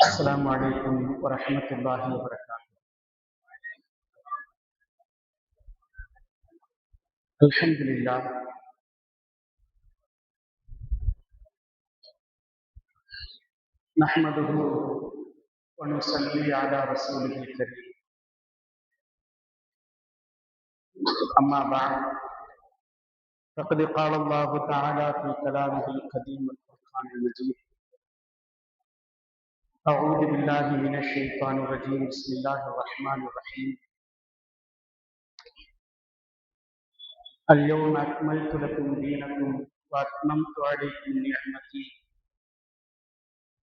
السلام عليكم ورحمة الله وبركاته. الحمد لله نحمده ونصلي على رسوله الكريم. أما بعد فقد قال الله تعالى في كلامه القديم والفرقان المجيد: أعوذ بالله من الشيطان الرجيم. بسم الله الرحمن الرحيم. اليوم أكملت لكم دينكم وأتممت عليكم نعمتي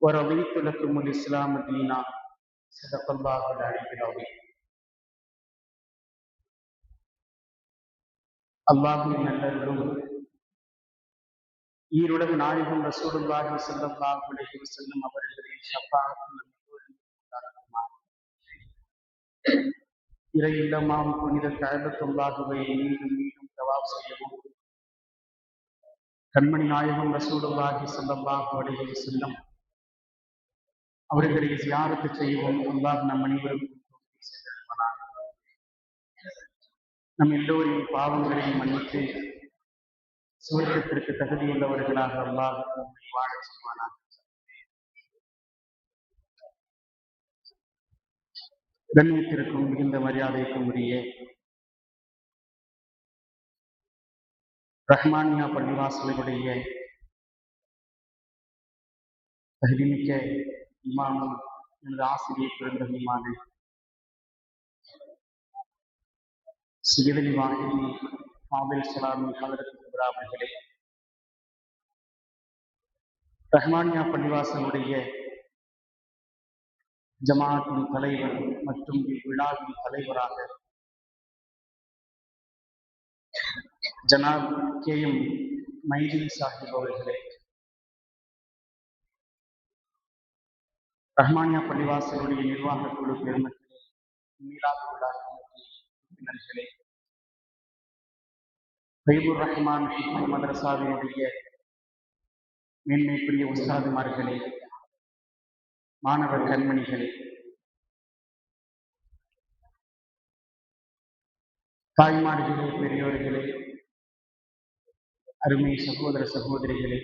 ورضيت لكم الإسلام دينا. صدق الله العلي العظيم. அல்லாஹ்வின் நல்லருளும் ஈருலக நாயகம் ரசூலுல்லாஹி ஸல்லல்லாஹு அலைஹி வஸல்லம் அவர்களின் ஷஃபாஅத்தும் இறை இல்லமாம் புனித கஅபத்துல்லாஹுவை மீண்டும் மீண்டும் தவாப் செய்யவும், கண்மணி நாயகம் ரசூலுல்லாஹி ஸல்லல்லாஹு அலைஹி வஸல்லம் அவர்களை ஜியாரத்து செய்யவும் அல்லாஹ் நம் அனைவருக்கும் தௌஃபீக் செய்தருள்வானாக. நம் எல்லோரின் பாவங்களையும் மன்னித்து சுவர்க்கத்திற்கு தகுதியுள்ளவர்களாக அல்லாஹ் நம்மை வாழ செய்வானாக. கண்ணியத்திற்கும் மிகுந்த மரியாதைக்கும் உரிய ரஹ்மானியா பள்ளிவாசலுடைய தகுதிமிக்க இமாமும் எனது ஆசிரியர் பெருந்தகையுமான சிகிதலி வாஹிதி ஃபாதில் ஸலாமி ஹதரத் அவர்களே, ரஹ்மானியா பள்ளிவாசலுடைய ஜமாஅத்தின் தலைவர் மற்றும் இவ்விழாவின் தலைவராக ஜனாப் KM மைதீன் சாஹிப் அவர்களே, ரஹ்மானியா பள்ளிவாசலுடைய நிர்வாக குழு பெருமக்களே, மீலாது விழா கமிட்டி உறுப்பினர்களே, ஃபைதுர் ரஹ்மான் ஹிக்மத் மதரசாவினுடைய மேன்மைக்குரிய உஸ்தாதுமார்களே, மாணவர் கண்மணிகளே, தாய்மார்களே, பெரியோர்களே, அருமை சகோதர சகோதரிகளே,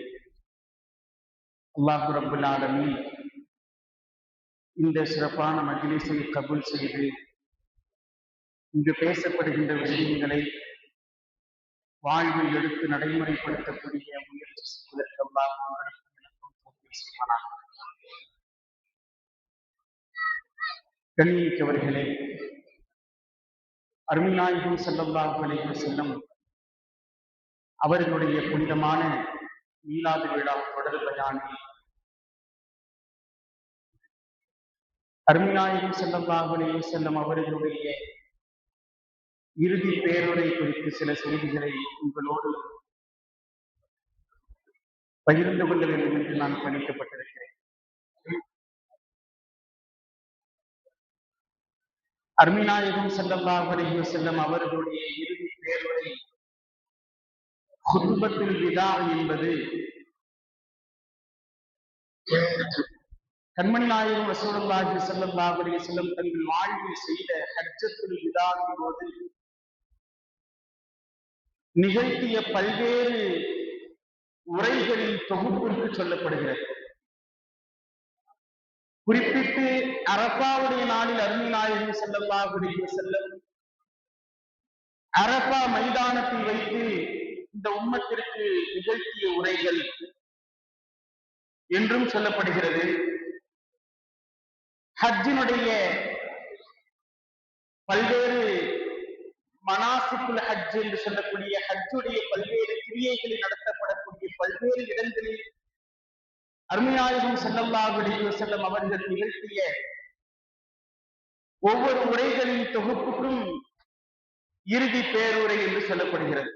அல்லாஹ் ரப்புல் ஆலமீன் இந்த சிறப்பான மஜ்லிஸை கபூல் செய்து இங்கு பேசப்படுகின்ற விஷயங்களை வாழ்வில் எடுத்து நடைமுறைப்படுத்தக்கூடிய முயற்சி செய்வதற்கு அல்லாஹ் எனக்கும் தௌஃபீக் செய்வானாக. கண்ணியமிக்கவர்களே, அருமைநாயகம் ஸல்லல்லாஹு அலைஹி வஸல்லம் அவர்களுடைய புனிதமான மீலாது விழா தொடர் பயானில் அருமைநாயகம் ஸல்லல்லாஹு அலைஹி வஸல்லம் அவர்களுடைய இறுதி பேருரை குறித்து சில செய்திகளை உங்களோடு பகிர்ந்து கொள்ள வேண்டும் என்று நான் பணிக்கப்பட்டிருக்கிறேன். அருமைநாயகம் ஸல்லல்லாஹு அலைஹி வஸல்லம் அவர்களுடைய இறுதி பேருரை குத்பத்துல் விதா என்பது கண்மணி நாயகம் ரசூலுல்லாஹி ஸல்லல்லாஹு அலைஹி வஸல்லம் தங்கள் வாழ்வில் செய்த ஹஜ்ஜத்துல் விதாவின் போது நிகழ்த்திய பல்வேறு உரைகளின் தொகுப்பிற்கு சொல்லப்படுகிறது. குறிப்பிட்டு அரஃபாவுடைய நாளில் அருமை நாயகம் ஸல்லல்லாஹு அலைஹி வஸல்லம் அரஃபா மைதானத்தில் வைத்து இந்த உம்மத்திற்கு நிகழ்த்திய உரைகள் என்றும் சொல்லப்படுகிறது. ஹஜ்ஜினுடைய பல்வேறு மனாசிக்குல் ஹஜ் என்று சொல்லக்கூடிய ஹஜ்ஜுடைய பல்வேறு கிரியைகளில் நடத்தப்படக்கூடிய பல்வேறு இடங்களில் அருமைநாயகம் ஸல்லல்லாஹு அலைஹி வஸல்லம் அவர்கள் நிகழ்த்திய ஒவ்வொரு உரைகளின் தொகுப்புக்கும் இறுதி பேருரை என்று சொல்லப்படுகிறது.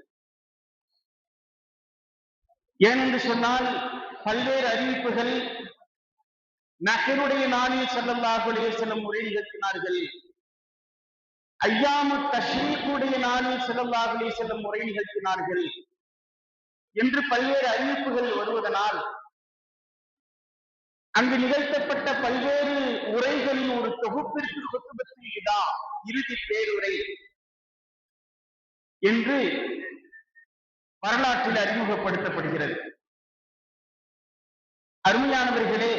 ஏனென்று சொன்னால் பல்வேறு அறிவிப்புகள் நஹருடைய நாளில் ஸல்லல்லாஹு அலைஹி வஸல்லம் உரை நிகழ்த்தினார்கள். ஐயாமு தஷ்ரீக்குடைய நாளில் ஸல்லல்லாஹு அலைஹி வஸல்லம் உரை நிகழ்த்தினார்கள். என்று பல்வேறு அறிவிப்புகள் வருவதனால் அங்கு நிகழ்த்தப்பட்ட பல்வேறு உரைகளின் ஒரு தொகுப்பிற்கு குத்துபத்துல் விதா, இறுதி பேருரை என்று வரலாற்றில் அறிமுகப்படுத்தப்படுகிறது. அருமையானவர்களே,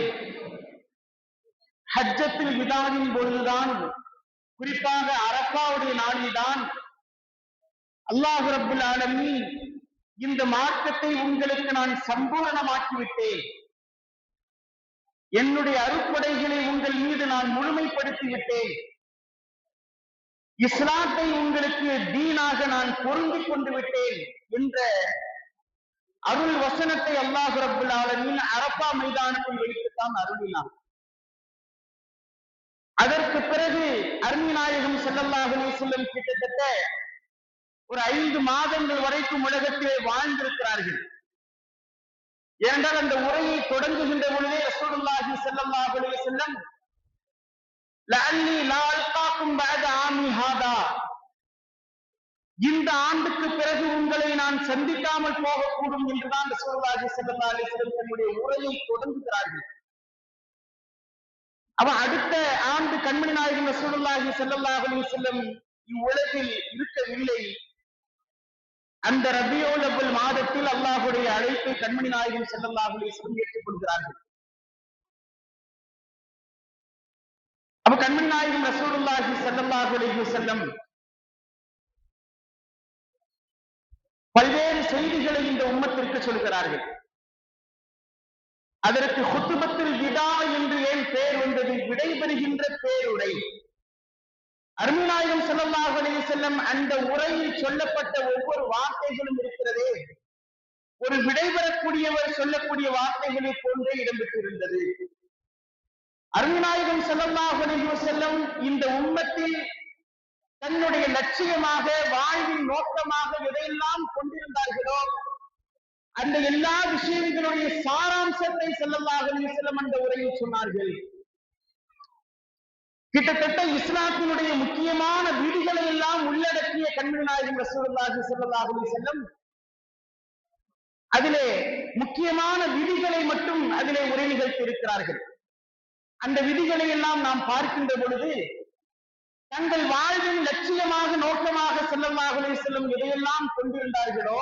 ஹஜ்ஜத்துல் விதாவின் பொழுதுதான், குறிப்பாக அரஃபாவுடைய நாளில்தான் அல்லாஹ் ரப்புல் ஆலமீன் இந்த மார்க்கத்தை உங்களுக்கு நான் சம்பூரணமாக்கிவிட்டேன், என்னுடைய அருட்கொடைகளை உங்கள் மீது நான் முழுமைப்படுத்தி விட்டேன், இஸ்லாத்தை உங்களுக்கு தீனாக நான் பொருந்திக் கொண்டு விட்டேன் என்ற அருள் வசனத்தை அல்லாஹ் ரப்புல் ஆலமீன் அரஃபா மைதானத்தில் வைத்துத்தான் அருளினார். அதற்கு பிறகு அருமை நாயகம் ஸல்லல்லாஹு அலைஹி வஸல்லம் கிட்டத்தட்ட ஒரு 5 மாதங்கள் வரைக்கும் உலகத்திலே வாழ்ந்திருக்கிறார்கள். ஏனென்றால் அந்த உரையை தொடங்குகின்ற பொழுதே ரசூலுல்லாஹி ஸல்லல்லாஹு அலைஹி வஸல்லம் லஅல்லி லா அல்காக்கும் பஅத ஆமி ஹாதா, இந்த ஆண்டுக்கு பிறகு உங்களை நான் சந்திக்காமல் போகக்கூடும் என்றுதான் ரசூலுல்லாஹி ஸல்லல்லாஹு அலைஹி வஸல்லம் தன்னுடைய உரையை தொடங்குகிறார்கள். அடுத்த ஆண்டு கண்மணி நாயகம் ரசூலுல்லாஹி ஸல்லல்லாஹு அலைஹி வஸல்லம் இவ்வுலகில் இருக்கவில்லை. அந்த ரபியுல் அவ்வல் மாதத்தில் அல்லாஹ்வுடைய அழைப்பை கண்மணி நாயகம் ஸல்லல்லாஹு அலைஹி வஸல்லம் ஏற்றுக்கொள்கிறார்கள். கண்மணி நாயகம் ரசூலுல்லாஹி ஸல்லல்லாஹு அலைஹி வஸல்லம் பல்வேறு செய்திகளை இந்த உம்மத்திற்கு சொல்கிறார்கள். அதற்கு குத்துபத்துல் விதா என்று ஏன் பெயர் வந்தது? விடைபெறுகின்ற பேருரை. அருமை நாயகம் ஸல்லல்லாஹு அலைஹி வஸல்லம் அந்த உரையில் சொல்லப்பட்ட ஒவ்வொரு வார்த்தைகளும் இருக்கிறதே, ஒரு விடைபெறக்கூடியவர் சொல்லக்கூடிய வார்த்தைகளை போன்றே இடம்பெற்றிருந்தது. அருமை நாயகம் ஸல்லல்லாஹு அலைஹி வஸல்லம் இந்த உம்மத்தில் தன்னுடைய லட்சியமாக, வாழ்வின் நோக்கமாக எதையெல்லாம் கொண்டிருந்தார்களோ அந்த எல்லா விஷயங்களுடைய சாராம்சத்தை ஸல்லல்லாஹு அலைஹி வஸல்லம் அந்த உரையில் சொன்னார்கள். கிட்டத்தட்ட இஸ்லாத்தினுடைய முக்கியமான விதிகளை எல்லாம் உள்ளடக்கிய கண்மணி நாயகம் ரசூலுல்லாஹி ஸல்லல்லாஹு அலைஹி வஸல்லம் அதிலே முக்கியமான விதிகளை மட்டும் அதிலே உரை நிகழ்த்தி இருக்கிறார்கள். அந்த விதிகளை எல்லாம் நாம் பார்க்கின்ற பொழுது தங்கள் வாழ்வின் லட்சியமாக, நோக்கமாக ஸல்லல்லாஹு அலைஹி வஸல்லம் எதையெல்லாம் கொண்டிருந்தார்களோ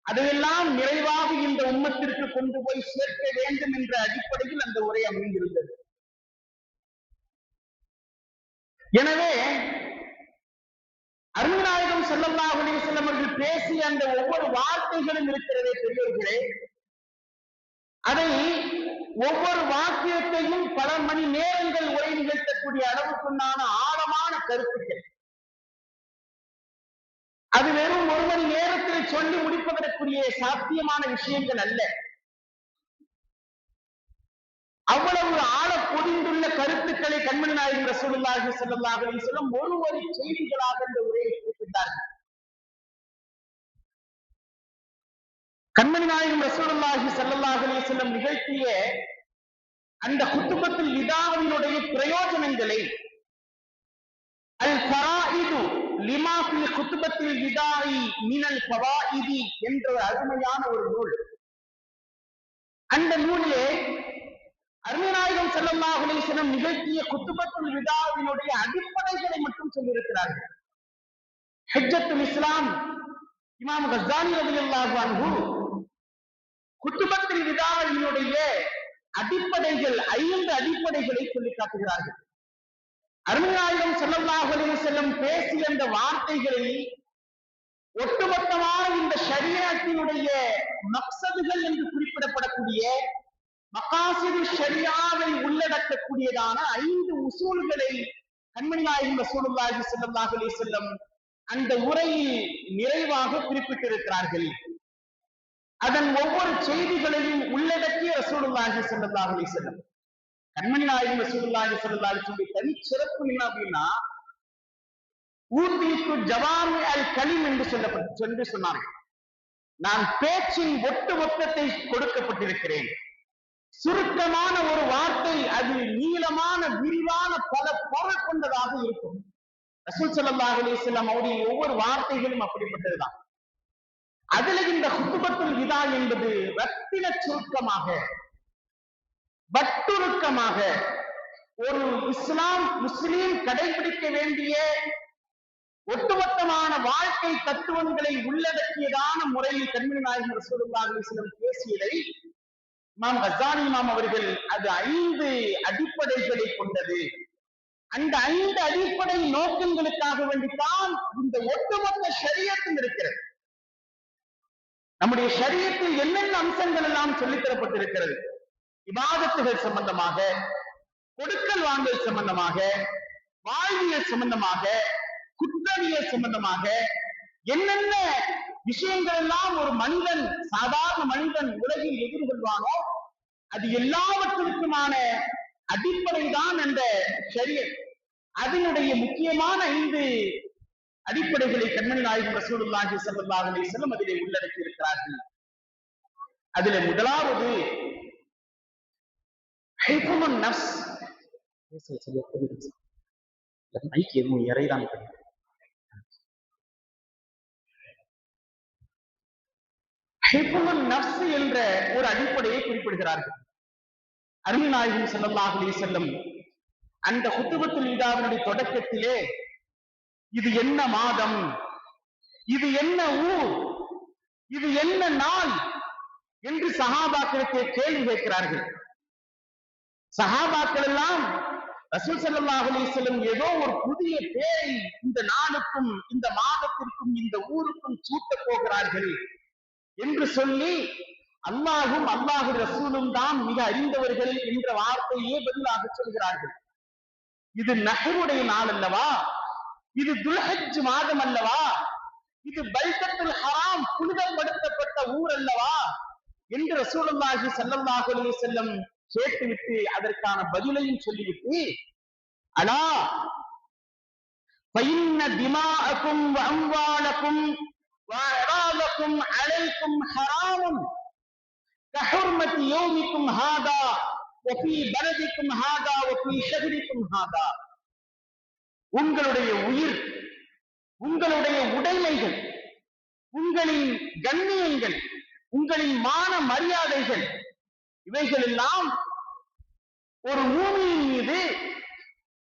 அதையெல்லாம் நிறைவாக இந்த உம்மத்திற்கு கொண்டு போய் சேர்க்க வேண்டும் என்ற அடிப்படையில் அந்த உரை அமைந்திருந்தது. எனவே அருமை நாயகம் ஸல்லல்லாஹு அலைஹி வஸல்லம் அவர்கள் பேசிய அந்த ஒவ்வொரு வார்த்தைகளும் இருக்கிறதே பெரியவர்களே, அதை ஒவ்வொரு வாக்கியத்தையும் பல மணி நேரங்கள் உரை நிகழ்த்தக்கூடிய அளவுக்குண்டான ஆழமான கருத்துக்கள். அது வெறும் 1 மணி நேரத்தில் சொல்லி முடிப்பதற்குரிய சாத்தியமான விஷயங்கள் அல்ல. அவ்வளவு ஆழ பொதிந்துள்ள கருத்துக்களை கண்மணி நாயகம் ரசூலுல்லாஹி ஸல்லல்லாஹு அலைஹி வஸல்லம் ஒரு ஒரு செய்திகளாக இந்த உரையை குறிப்பிட்டார்கள். கண்மணி நாயகம் ரசூலுல்லாஹி ஸல்லல்லாஹு அலைஹி வஸல்லம் நிகழ்த்திய அந்த குத்துபத்துல் விதாவினுடைய பிரயோஜனங்களை அல் ஃபராயிது லிமா ஃபி குத்துபத்துல் விதாஇ மினல் ஃபவாயிதி என்ற அருமையான ஒரு நூல். அந்த நூலிலே அருமை நாயகம் ஸல்லல்லாஹு அலைஹி வஸல்லம் நிகழ்த்திய குத்துபத்துல் விதாவினுடைய அடிப்படைகளை மட்டும் சொல்லியிருக்கிறார்கள். ஹஜ்ஜத்துல் இஸ்லாம் இமாம் கஸ்ஸாலி ரலியல்லாஹு அன்ஹு குத்துபத்துல் விதாவினுடைய அடிப்படைகள் 5 அடிப்படைகளை சொல்லி காட்டுகிறார்கள். அருமை நாயகம் ஸல்லல்லாஹு அலைஹி வஸல்லம் பேசிய அந்த வார்த்தைகளில் ஒட்டுமொத்தமான இந்த ஷரியத்தினுடைய மக்சதுகள் என்று குறிப்பிடப்படக்கூடிய மகாசிது ஷரியாவை உள்ளடக்கக்கூடியதான 5 உசூல்களை கண்மணி நாயகம் ரசூலுல்லாஹி ஸல்லல்லாஹு அலைஹி வஸல்லம் அந்த உரையில் நிறைவாக குறிப்பிட்டிருக்கிறார்கள். அதன் ஒவ்வொரு செய்திகளையும் உள்ளடக்கிய ரசூலுல்லாஹி ஸல்லல்லாஹு அலைஹி வஸல்லம் கண்மணி நாயகம் ரசூலுல்லாஹி ஸல்லல்லாஹு அலைஹி வஸல்லம் தனி சிறப்பு என்ன அப்படின்னா, ஊர்தீத்து ஜவாமி அல் கலிம் என்று சொல்லப்பட்டு சொன்னார்கள். நான் பேச்சின் ஒட்டுமொத்தத்தை கொடுக்கப்பட்டிருக்கிறேன். சுருக்கமான ஒரு வார்த்தை அது நீளமான விரிவான பல பொருள் கொண்டதாக இருக்கும். ரசூல் ஸல்லல்லாஹு அலைஹி வஸல்லம் அவருடைய ஒவ்வொரு வார்த்தைகளும் அப்படிப்பட்டதுதான். அதுல இந்த ஹுத்பத்துல் விதா என்பது ரத்தின சுருக்கமாக வட்டுருக்கமாக ஒரு முஸ்லீம் கடைபிடிக்க வேண்டிய ஒட்டுமொத்தமான வாழ்க்கை தத்துவங்களை உள்ளடக்கியதான முறையில் கண்மணி நாயகம் ரசூலுல்லாஹி அலைஹி வஸல்லம் பேசியதை இமாம் கஸாலி இமாம் அவர்கள் அது 5 அடிப்படைகளை கொண்டது. அந்த 5 அடிப்படை நோக்கங்களுக்காக வேண்டித்தான் இந்த ஒட்டுமொத்த ஷரியத்தும் இருக்கிறது. நம்முடைய ஷரியத்தில் என்னென்ன அம்சங்கள் எல்லாம் சொல்லித் தரப்பட்டிருக்கிறது? இபாதத்துகள் சம்பந்தமாக, கொடுக்கல் வாங்கல் சம்பந்தமாக, வாழ்வியல் சம்பந்தமாக, குற்றவியல் சம்பந்தமாக என்னென்ன விஷயங்கள் எல்லாம் ஒரு மனிதன், சாதாரண மனிதன் உலகில் எதிர்கொள்வானோ அது எல்லாவற்றிற்குமான அடிப்படைதான் என்ற ஷரியத். அதனுடைய முக்கியமான 5 அடிப்படைகளை கண்மணி நாயகம் ரசூலுல்லாஹி ஸல்லல்லாஹு அலைஹி வஸல்லம் அதிலே உள்ளடக்கி இருக்கிறார்கள். அதிலே முதலாவது ஹிஃபுன் நஃப்ஸ். மைக் எதுவும் இறைதான். ஹிஃபுன் நஃப்ஸ் என்ற ஒரு அடிப்படையை குறிப்பிடுகிறார்கள். அருமை நாயகம் ஸல்லல்லாஹு அலைஹி வஸல்லம் அந்த ஹுத்பத்துல் விதாவினுடைய தொடக்கத்திலே இது என்ன மாதம், இது என்ன ஊர், இது என்ன நாள் என்று சஹாபாக்களுக்கு கேள்வி கேட்கிறார்கள். சஹாபாக்கள் எல்லாம் ரசூல் ஸல்லல்லாஹு அலைஹி வஸல்லம் ஏதோ ஒரு புதிய பேரை இந்த நாளுக்கும் இந்த மாதத்திற்கும் இந்த ஊருக்கும் சூட்டப் போகிறார்கள் என்று சொல்லி அல்லாஹும் அல்லாஹு ரசூலும் தான் மிக அறிந்தவர்கள் என்ற வார்த்தையே பதிலாக சொல்கிறார்கள். இது நஹ்ருடைய நாள் அல்லவா, இது துல்ஹஜ் மாதம் அல்லவா, இது பைத்துல் ஹராம் புனிதப்படுத்தப்பட்ட ஊர் அல்லவா என்று ரசூலுல்லாஹி ஸல்லல்லாஹு அலைஹி வஸல்லம் கேட்டுவிட்டு அதற்கான பதிலையும் சொல்லிவிட்டு, அலா ஃபஇன்ன திமாஅக்கும் வ அம்வாலக்கும் வ அராலக்கும் அலைக்கும் ஹராமுன் கஹுர்மதி யௌமிக்கும் ஹாதா வ ஃபீ பலதிக்கும் ஹாதா வ ஃபீ ஷஹரிக்கும் ஹாதா. உங்களுடைய உயிர், உங்களுடைய உடைமைகள், உங்களின் கண்ணியங்கள், உங்களின் மான மரியாதைகள், இவைகள் எல்லாம் ஒரு பூமியின் மீது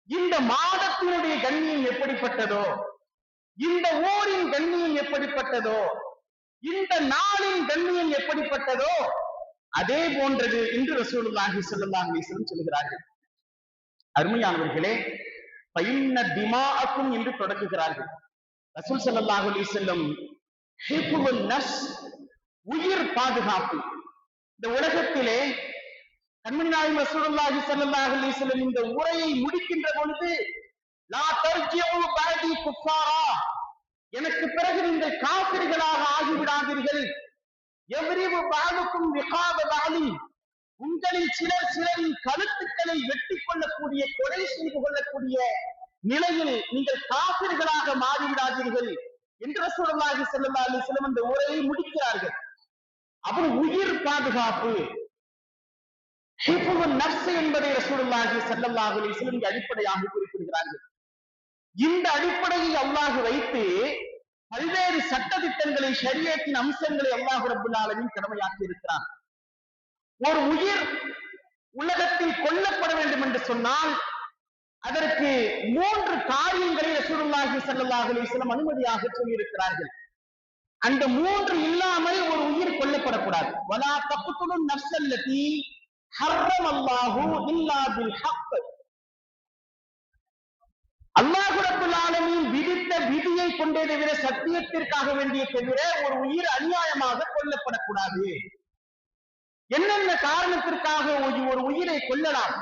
இந்த மாதத்தினுடைய கண்ணியம் எப்படிப்பட்டதோ, இந்த ஊரின் கண்ணியம் எப்படிப்பட்டதோ, இந்த நாளின் கண்ணியம் எப்படிப்பட்டதோ அதே போன்றது என்று ரசூலுல்லாஹி ஸல்லல்லாஹு அலைஹி வஸல்லம் சொல்கிறார்கள். அருமையானவர்களே, ஃபஇன்ன திமாஅக்கும் என்று தொடங்குகிறார்கள். ரசூல் ஸல்லல்லாஹு அலைஹி வஸல்லம் ஹிஃபுன் நஃப்ஸ், உயிர் பாதுகாப்பு. இந்த உலகத்திலே கண்மணி நாயகம் ரசூலுல்லாஹி ஸல்லல்லாஹு அலைஹி வஸல்லம் இந்த உரையை முடிக்கின்ற பொழுது, லா தர்ஜிஉ பஅதி குஃபாரா, எனக்கு பிறகு நீங்கள் காஃபிர்களாக ஆகிவிடாதீர்கள். எவ்ரிவு பஅதுக்கும் விகாத பஅலி, உங்களில் சிலரின் கழுத்துக்களை வெட்டி கொள்ளக்கூடிய, கொலை செய்து கொள்ளக்கூடிய நிலையில் நீங்கள் காஃபிர்களாக மாறிவிடாதீர்கள் என்று ரசூலுல்லாஹி ஸல்லல்லாஹு அலைஹி வஸல்லம் இந்த உரையை முடிக்கிறார்கள். அவர் உயிர் பாதுகாப்பு ஹிஃபுன் நஃப்ஸ் என்பதை ரசூலுல்லாஹி ஸல்லல்லாஹு அலைஹி வஸல்லம் அடிப்படையாக குறிப்பிடுகிறார்கள். இந்த அடிப்படையை அல்லாஹ் வைத்து பல்வேறு சட்ட திட்டங்களை, ஷரியத்தின் அம்சங்களை அல்லாஹ் ரப்பல் ஆலமீன் கடமையாக்கி இருக்கிறார். ஒரு உயிர் உலகத்தில் கொல்லப்பட வேண்டும் என்று சொன்னால் அதற்கு 3 காரியங்களை ரசூலுல்லாஹி ஸல்லல்லாஹு அலைஹி வஸல்லம் அனுமதியாக சொல்லியிருக்கிறார்கள். அந்த 3 இல்லாமல் ஒரு உயிர் கொல்லப்படக்கூடாது. வலா தக்துலுன் நஃப்ஸல்லதி ஹர்ரமல்லாஹு இல்லா பில் ஹக். அல்லாஹ் ரப்பல் ஆலமீன் விதித்த விதியை கொண்டே தவிர, சத்தியத்திற்காக வேண்டிய தவிர ஒரு உயிர் அநியாயமாக கொல்லப்படக்கூடாது. என்னென்ன காரணத்திற்காக ஒரு உயிரை கொல்லலாம்?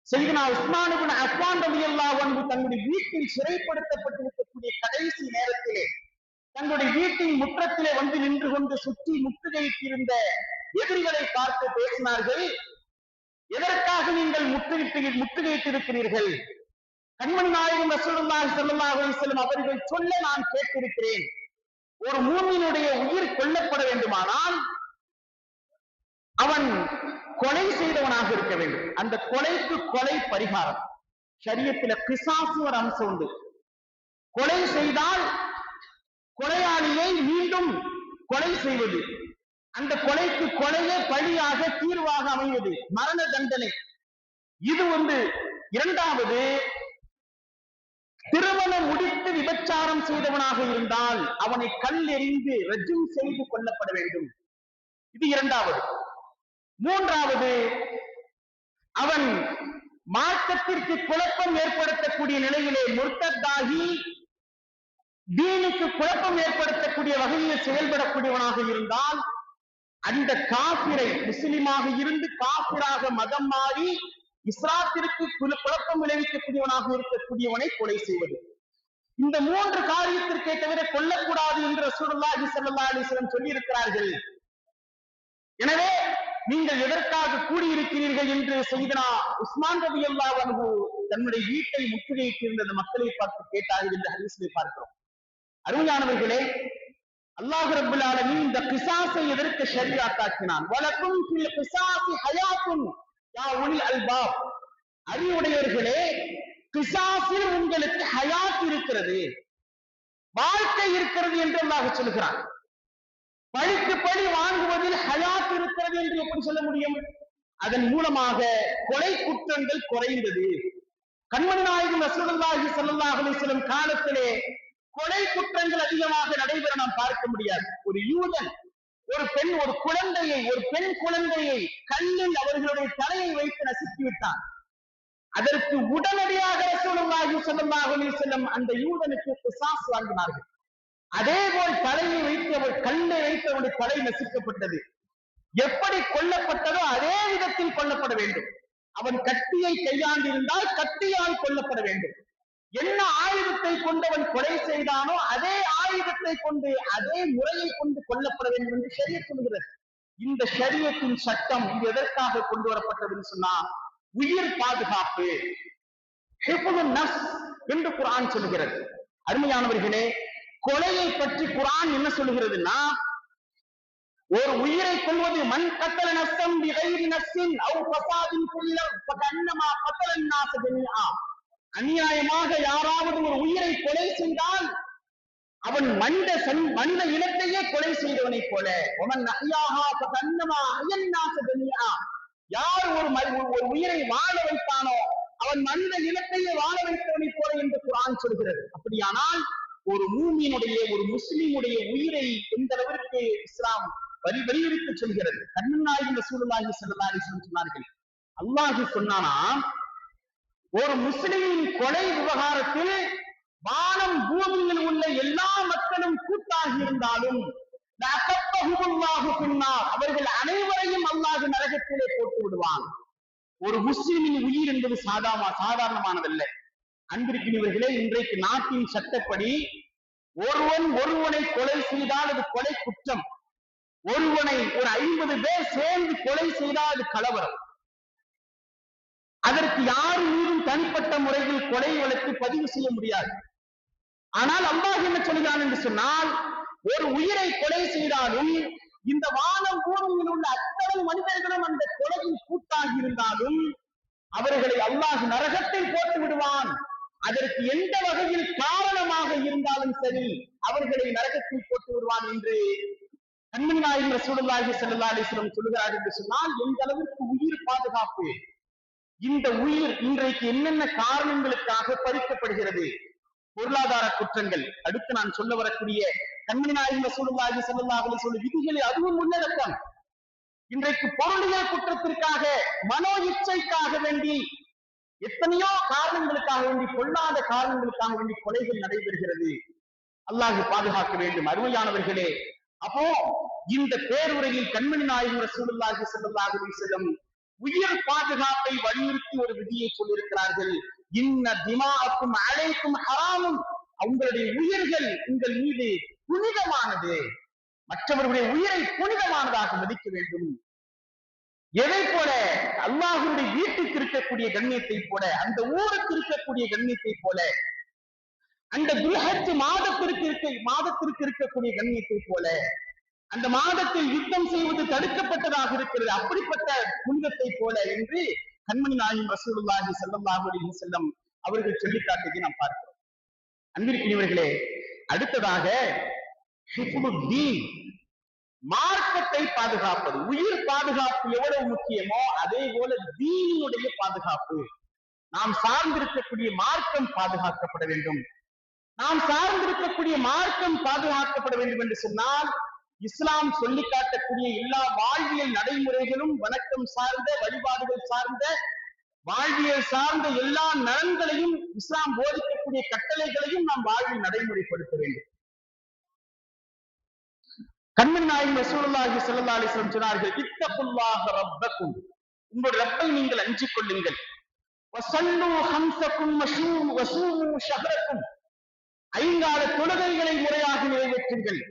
சையதுனா உஸ்மான் இப்னு அஃபான் ரலியல்லாஹு அன்ஹு தன்னுடைய வீட்டில் சிறைப்படுத்தப்பட்டிருக்கக்கூடிய கடைசி நேரத்திலே தன்னுடைய வீட்டின் முற்றத்திலே வந்து நின்று கொண்டு சுற்றி முற்றுகையிட்டிருந்த எதிரிகளை பார்த்து பேசினார்கள். எதற்காக நீங்கள் முற்றுகையிட்டிருக்கிறீர்கள்? கண்மணி நாயகம் ரசூலுல்லாஹி ஸல்லல்லாஹு அலைஹி வஸல்லம் அவர்கள் சொல்ல நான் கேட்டிருக்கிறேன். ஒரு மூமினுடைய உயிர் கொல்லப்பட வேண்டுமானால் அவன் கொலை செய்தவனாக இருக்க வேண்டும். அந்த கொலைக்கு கொலை பரிகாரம். ஷரியத்துல கிசாஸ் ஒரு அம்சம் உண்டு. கொலை செய்தால் கொலையாளியை மீண்டும் செய்வது, அந்த கொலைக்கு கொலையே பழியாக தீர்வாக அமைவது, மரண தண்டனை. இது ஒன்று. இரண்டாவது, திருமணம் முடித்து விபச்சாரம் செய்தவனாக இருந்தால் அவனை கல் எறிந்து ரஜம் செய்து கொல்லப்பட வேண்டும். இது இரண்டாவது. மூன்றாவது, அவன் மார்க்கத்திற்கு குழப்பம் ஏற்படுத்தக்கூடிய நிலையிலே முர்த்தத்தாகி தீனுக்கு குழப்பம் ஏற்படுத்தக்கூடிய வகையில் செயல்படக்கூடியவனாக இருந்தால் அந்த காபிரை, முஸ்லிமாக இருந்து காபிராக மதம் மாறி இஸ்லாத்திற்கு குழப்பம் விளைவிக்கக்கூடியவனாக இருக்கக்கூடியவனை கொலை செய்வது. இந்த மூன்று காரியத்திற்கே தவிர கொல்லக்கூடாது என்று ரசூலுல்லாஹி ஸல்லல்லாஹு அலைஹி வஸல்லம் சொல்லி இருக்கிறார்கள். எனவே நீங்கள் எதற்காக கூடியிருக்கிறீர்கள் என்று செய்தனா உஸ்மான் ரலியல்லாஹு அன்ஹு தன்னுடைய வீட்டை முற்றுகையிட்டிருந்த அந்த மக்களை பார்த்து கேட்டார்கள் என்று ஹதீஸிலே பார்க்கிறோம். அருமையானவர்களே, அல்லாஹ் ரப்பல் ஆலமீன் இந்த கிசாஸை எதற்கு ஷரீஅத்தாக்கினான்? வலக்கும் ஃபில் கிசாஸி ஹயாத்துன் யா உலில் அல்பாப். அறிவுடையவர்களே, கிசாஸில் உங்களுக்கு ஹயாத் இருக்கிறது, வாழ்க்கை இருக்கிறது என்று அல்லாஹ் சொல்கிறான். பழிக்கு பழி வாங்குவதில் ஹயாத் இருக்கிறது என்று எப்படி சொல்ல முடியும்? அதன் மூலமாக கொலை குற்றங்கள் குறைந்தது. கண்மணி நாயகம் ரசூலுல்லாஹி ஸல்லல்லாஹு அலைஹி வஸல்லம் காலத்திலே கொலை குற்றங்கள் அதிகமாக நடைபெற நாம் பார்க்க முடியாது. ஒரு யூதன் ஒரு பெண் குழந்தையை கல்லில் அவர்களுடைய தலையை வைத்து நசுக்கிவிட்டான். அதற்கு உடனடியாக ரசூலுல்லாஹி ஸல்லல்லாஹு அலைஹி வஸல்லம் அந்த யூதனுக்கு கிசாஸ் வாங்கினார்கள். அதேபோல் தலையை வைத்து கல்லை வைத்து அவருடைய தலை நசுக்கப்பட்டது. எப்படி கொல்லப்பட்டதோ அதே விதத்தில் கொல்லப்பட வேண்டும். அவன் கத்தியை கையாண்டிருந்தால் கத்தியால் கொல்லப்பட வேண்டும். என்ன ஆயுதத்தை கொண்டு அவன் கொலை செய்தானோ அதே ஆயுதத்தை கொண்டு அதே முறையை கொண்டு கொல்லப்பட வேண்டும் என்று ஷரியத் சொல்கிறது. இந்த ஷரியத்தின் சட்டம் இது எதற்காக கொண்டு வரப்பட்டதுன்னு சொன்னா உயிர் பாதுகாப்பு, ஹிஃபுதுன் நஃப்ஸ் என்று குர்ஆன் சொல்கிறது. அருமையானவர்களே, கொலையை பற்றி குர்ஆன் என்ன சொல்கிறதுன்னா, ஒரு உயிரை கொல்வது மன் கத்தல நஃப்ஸன் பிகைரி நஃப்ஸின் அவ் ஃபஸாதின் ஃபில் அர்த் ஃபகன்னமா கத்தலன் நாஸ ஜமீஆ. அநியாயமாக யாராவது ஒரு உயிரை கொலை செய்தால் அவன் மனித இனத்தையே கொலை செய்தவனை போல. ஒமன் அஹ்யாஹா ஃபகன்னமா அஹ்யன் நாஸ ஜமீஆ. யார் ஒரு உயிரை வாழ வைத்தானோ அவன் மனித இனத்தையே வாழ வைத்தவனை போல என்று குர்ஆன் சொல்கிறது. அப்படியானால் ஒரு மூமினுடைய, ஒரு முஸ்லிமுடைய உயிரை எந்த அளவிற்கு இஸ்லாம் வலியுறுத்தி சொல்கிறது. கண்மணி நாயகம் ரசூலுல்லாஹி ஸல்லல்லாஹு அலைஹி வஸல்லம் சொன்னார்கள், அல்லாஹ் சொன்னானா, ஒரு முஸ்லிமின் கொலை விவகாரத்தில் வானம் பூமியில் உள்ள எல்லா மக்களும் கூட்டாகி இருந்தாலும் அவர்கள் அனைவரையும் அல்லாஹ் நரகத்திலே போட்டு விடுவான். ஒரு முஸ்லிமின் உயிர் என்பது சாதாரணமானதல்ல. அன்பிற்கினியவர்களே, இன்றைக்கு நாட்டின் சட்டப்படி ஒருவனை கொலை செய்தால் அது கொலை குற்றம். ஒருவனை ஒரு 50 பேர் சேர்ந்து கொலை செய்தால் அது கலவரம். அதற்கு யார் மீதும் தனிப்பட்ட முறையில் கொலை வழக்கு பதிவு செய்ய முடியாது. ஆனால் அல்லாஹ் என்ன சொல்கிறான் என்று சொன்னால், ஒரு உயிரை கொலை செய்தாலும் இந்த வானம் பூமியில் உள்ள அத்தனை மனிதர்களும் அந்த கொலையில் கூட்டாகி இருந்தாலும் அவர்களை அல்லாஹ் நரகத்தில் போட்டு விடுவான். அதற்கு எந்த வகையில் காரணமாக இருந்தாலும் சரி அவர்களை நரகத்தில் போட்டு விடுவான் என்று கண்மணி நாயகம் ரசூலுல்லாஹி ஸல்லல்லாஹு அலைஹி வஸல்லம் சொல்கிறார்கள் என்று சொன்னால் எந்த அளவிற்கு உயிர் பாதுகாப்பு. இந்த உயிர் இன்றைக்கு என்னென்ன காரணங்களுக்காக பறிக்கப்படுகிறது? பொருளாதார குற்றங்கள், அடுத்து நான் சொல்ல வரக்கூடிய கண்மணி நாயகம் ரசூலுல்லாஹி ஸல்லல்லாஹு அலைஹி வஸல்லம் விதிகளில் அதுவும் உள்ளடக்கம். இன்றைக்கு பொருளியல் குற்றத்திற்காக, மனோ இச்சைக்காக வேண்டி, எத்தனையோ காரணங்களுக்காக வேண்டி, பொல்லாத காரணங்களுக்காக வேண்டி கொலைகள் நடைபெறுகிறது. அல்லாஹ் பாதுகாக்க வேண்டும். அருமையானவர்களே, அப்போ இந்த பேருரையில் கண்மணி நாயகம் ரசூலுல்லாஹி ஸல்லல்லாஹு அலைஹி வஸல்லம் உயிர் பாதுகாப்பை வலியுறுத்தி ஒரு விதியை சொல்லியிருக்கிறார்கள். இன்ன திமாஅக்கும் அலைக்கும் ஹராமும். உங்களுடைய உயிர்கள் உங்கள் மீது புனிதமானது. மற்றவர்களுடைய உயிரை புனிதமானதாக மதிக்க வேண்டும். எதை போல? அல்லாஹ்வுடைய வீட்டுக்கு இருக்கக்கூடிய கண்ணியத்தை போல, அந்த ஊருக்கு இருக்கக்கூடிய கண்ணியத்தை போல, அந்த துல்ஹஜ் மாதத்திற்கு இருக்கக்கூடிய கண்ணியத்தை போல, அந்த மாதத்தில் யுத்தம் செய்வது தடுக்கப்பட்டதாக இருக்கிறது, அப்படிப்பட்ட புனிதத்தை போல என்று கண்மணி நாயகம் ரசூலுல்லாஹி ஸல்லல்லாஹு அலைஹி வஸல்லம் அவர்கள் சொல்லிக்காட்டியதை நாம் பார்க்கிறோம். அன்பிற்குரியவர்களே, அடுத்ததாக ஹிஃபுதுத்தீன், மார்க்கத்தை பாதுகாப்பது, உயிர் பாதுகாப்பு எவ்வளவு முக்கியமோ அதே போல தீனுடைய பாதுகாப்பு, நாம் சார்ந்திருக்கக்கூடிய மார்க்கம் பாதுகாக்கப்பட வேண்டும். நாம் சார்ந்திருக்கக்கூடிய மார்க்கம் பாதுகாக்கப்பட வேண்டும் என்று சொன்னால் இஸ்லாம் சொல்லி காட்டக்கூடிய எல்லா வாழ்வியல் நடைமுறைகளும் வணக்கம் சார்ந்த, வழிபாடுகள் சார்ந்த, வாழ்வியல் சார்ந்த எல்லா நலன்களையும், இஸ்லாம் போதிக்கக்கூடிய கட்டளைகளையும் நாம் வாழ்வில் நடைமுறைப்படுத்த வேண்டும். கண்மணி நாயகம் ரசூலுல்லாஹி ஸல்லல்லாஹு அலைஹி வஸல்லம் சொன்னார்கள், இத்தகுல்லாஹ ரப்பக்கும், உங்கள் ரப்பை நீங்கள் அஞ்சிக் கொள்ளுங்கள். வஸல்லு ஹம்ஸக்கும் வஸூமு ஷஹ்ரக்கும், ஐங்கால தொழுகைகளை முறையாக நிறைவேற்றுங்கள்.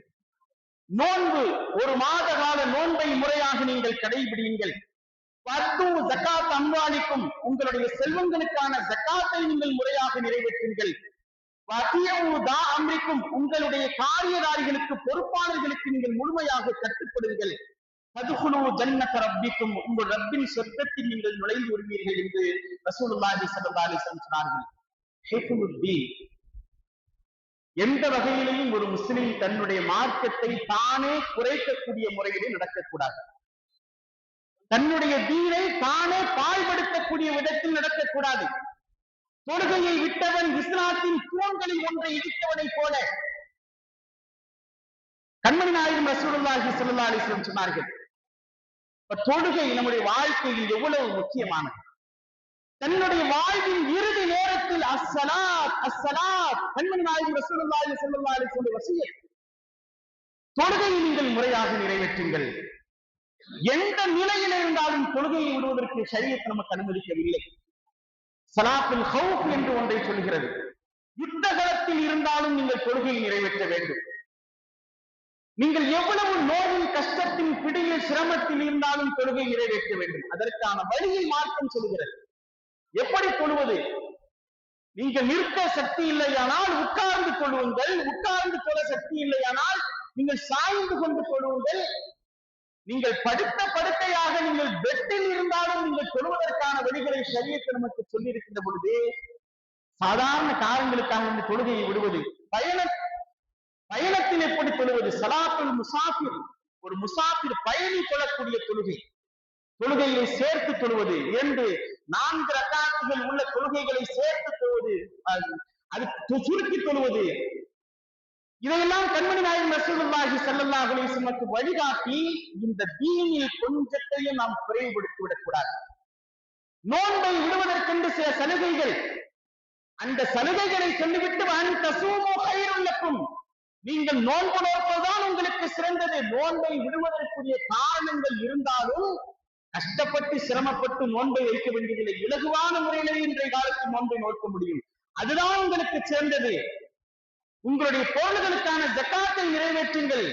நோன்பு, ஒரு மாத கால நோன்பை முறையாக நீங்கள் கடைபிடியுங்கள். வத்து ஜகாத் அம்வாலிக்கும், உங்களுடைய செல்வங்களுக்கான ஜகாத்தை நீங்கள் முறையாக நிறைவேற்றுங்கள். வதியவு தா அம்ரிக்கும், உங்களுடைய காரியதாரிகளுக்கு, பொறுப்பாளர்களுக்கு நீங்கள் முழுமையாக கட்டுப்படுங்கள். ததுகுலு ஜன்னத ரப்பிக்கும், உங்கள் ரப்பின் சொர்க்கத்தில் நீங்கள் நுழைந்து வருவீர்கள் என்று ரசூலுல்லாஹி ஸல்லல்லாஹு அலைஹி வஸல்லம் சொன்னார்கள். ஹிஃபுத்தீன், எந்த வகையிலையும் ஒரு முஸ்லிம் தன்னுடைய மார்க்கத்தை தானே குறைக்கக்கூடிய முறையிலே நடக்கக்கூடாது. தன்னுடைய தீனை தானே பாழ்படுத்தக்கூடிய விதத்தில் நடக்கக்கூடாது. தொழுகையை விட்டவன் இஸ்லாத்தின் தூண்களில் ஒன்றை இடித்தவனை போல. கண்மணி நாயகம் ரசூலுல்லாஹி ஸல்லல்லாஹு அலைஹி வஸல்லம் சொன்னார்கள், தொழுகை நம்முடைய வாழ்க்கையில் எவ்வளவு முக்கியமானது. தன்னுடைய வாழ்வின் இறுதி நேரத்தில் அஸ்ஸலாத் அஸ்ஸலாத், கண்மணி நாயகம் ரசூலுல்லாஹி ஸல்லல்லாஹு அலைஹி வஸல்லம் வசியத், தொழுகையை நீங்கள் முறையாக நிறைவேற்றுங்கள். எந்த நிலையில் இருந்தாலும் தொழுகையை விடுவதற்கு ஷரியத் நமக்கு அனுமதிக்கவில்லை. ஸலாத்துல் ஹௌஃப் என்று ஒன்றை சொல்கிறது. யுத்த களத்தில் இருந்தாலும் நீங்கள் தொழுகையை நிறைவேற்ற வேண்டும். நீங்கள் எவ்வளவு நோயின், கஷ்டத்தின் பிடியில், சிரமத்தில் இருந்தாலும் தொழுகை நிறைவேற்ற வேண்டும். அதற்கான வழியை மார்க்கம் சொல்கிறது. எப்படி தொழுவது? நீங்கள் நிற்க சக்தி இல்லையானால் உட்கார்ந்து தொழுவுங்கள். உட்கார்ந்து தொழ சக்தி இல்லையானால் நீங்கள் சாய்ந்து கொண்டு தொழுவுங்கள். நீங்கள் படுத்த படுக்கையாக நீங்கள் பெட்டில் இருந்தாலும் நீங்கள் தொழுவதற்கான வழிகளை ஷரியத் நமக்கு சொல்லி இருக்கின்ற பொழுது, சாதாரண காரணங்களுக்காக இந்த தொழுகையை விடுவது, பயணத்தில் எப்படி தொழுவது, ஸலாத்துல் முஸாஃபிர், ஒரு முஸாஃபிர் பயணி தொழக்கூடிய தொழுகை, தொழுகையை சேர்த்து தொழுவது, 2 4 ரக்காத்துகள் உள்ள தொழுகைகளை சேர்த்து தொழுவது, அது சுருக்கி தொழுவது, இதையெல்லாம் கண்மணி நாயகம் ரசூலுல்லாஹி ஸல்லல்லாஹு அலைஹி வஸல்லம் வழிகாட்டி இந்த தீனில் கொஞ்சத்தையும் நாம் குறைவுபடுத்தி விடக்கூடாது. நோன்பை விடுவதற்கென்று சில சலுகைகள், அந்த சலுகைகளை சொல்லிவிட்டு அன் தஸூமு கைருல் லக்கும், நீங்கள் நோன்பு நோற்பதுதான் உங்களுக்கு சிறந்தது. நோன்பை விடுவதற்குரிய காரணங்கள் இருந்தாலும் கஷ்டப்பட்டு சிரமப்பட்டு நோன்பை வைக்க வேண்டியதில்லை. இலகுவான முறையிலே இன்றைய காலத்தில் நோன்பை நோக்க முடியும். அதுதான் உங்களுக்கு சிறந்தது. உங்களுடைய பொருள்களுக்கான ஜகாத்தை நிறைவேற்றுங்கள்.